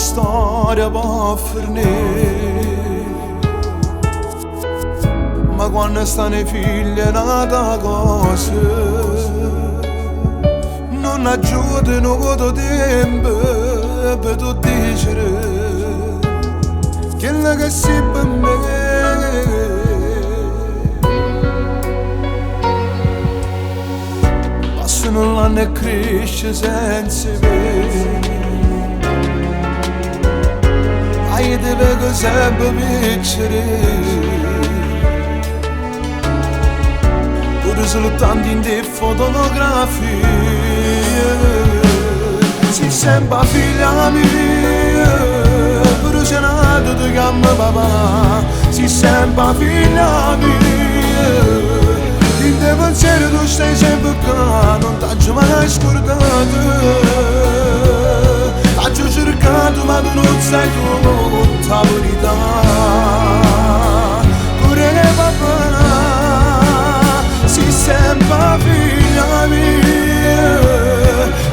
storia può finire. Ma quando stanno i figli è nata cosa, non aiutano questo tempo per tu dire quello che sei per me. Passano l'anno e cresce senza vedere. Ai te vedo sempre piacere. Soltanto in te fotografie. Sei sempre figlia mia, pure c'è nato ti chiamo papà. Sei sempre figlia mia, in te pensiero tu stai sempre qua. Non t'ho mai scordato, t'ho cercato ma tu non sai tutta la verità. Pure che papà sei sempre figlia mia,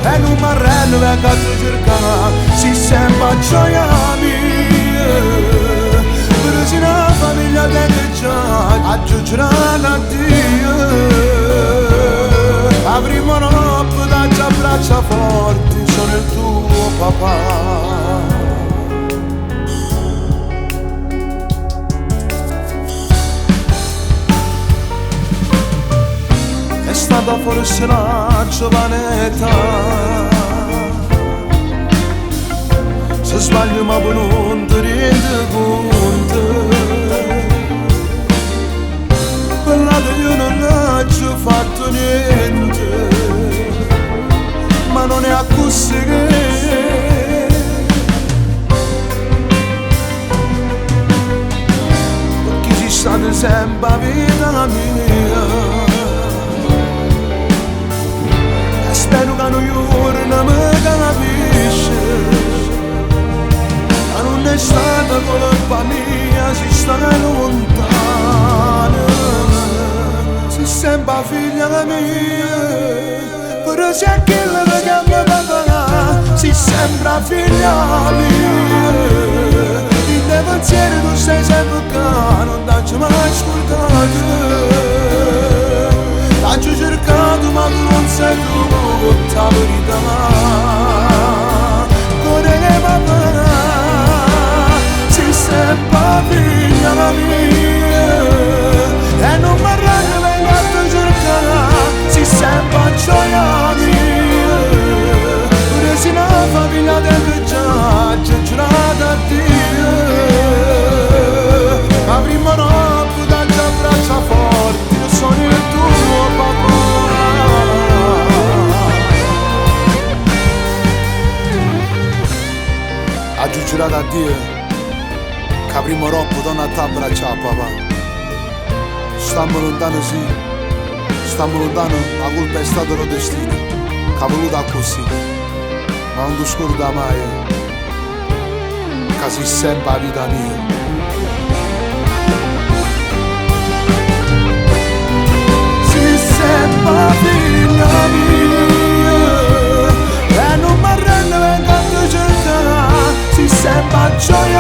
e non mi arrendo perché a te cercare. Sei sempre gioia mia, però sei una famiglia che già a giurare a Dio. La prima notte dacci abbraccia forti, sono il tuo papà. È stata forse la giovane età, se sbaglio ma poi non ti rendi conto. Parlato io non ho fatto niente, ma non è così che perché sei stata sempre a vita mia. Spero che un giorno mi capisce, ma non è stata colpa mia, si sta lontana. Sei sempre figlia mia, però c'è quello che chiama papà. Sei sempre figlia mia, in te pensieri tu stai sempre qua. Non t'ho mai scordato, t'ho cercato ma tu non sai tutta la verità. Cuore che papà, sei sempre figlia mia, e non mi arrendo vengo a te cercare. Sei sempre gioia mia, pure sei una famiglia che già giurato a Dio. La prima notte dacci abbraccia forti, io sono il tuo papà. Ha giurato a Dio che prima roba torna a te abbracciare papà. Stiamo lontano sì, stiamo lontano, la colpa è stata lo destino che ha voluto così. Ma non ti scorda mai che sei sempre la vita mia. Sei sempre figlia mia, e non mi arrendo vengo a te cercare. Sei sempre gioia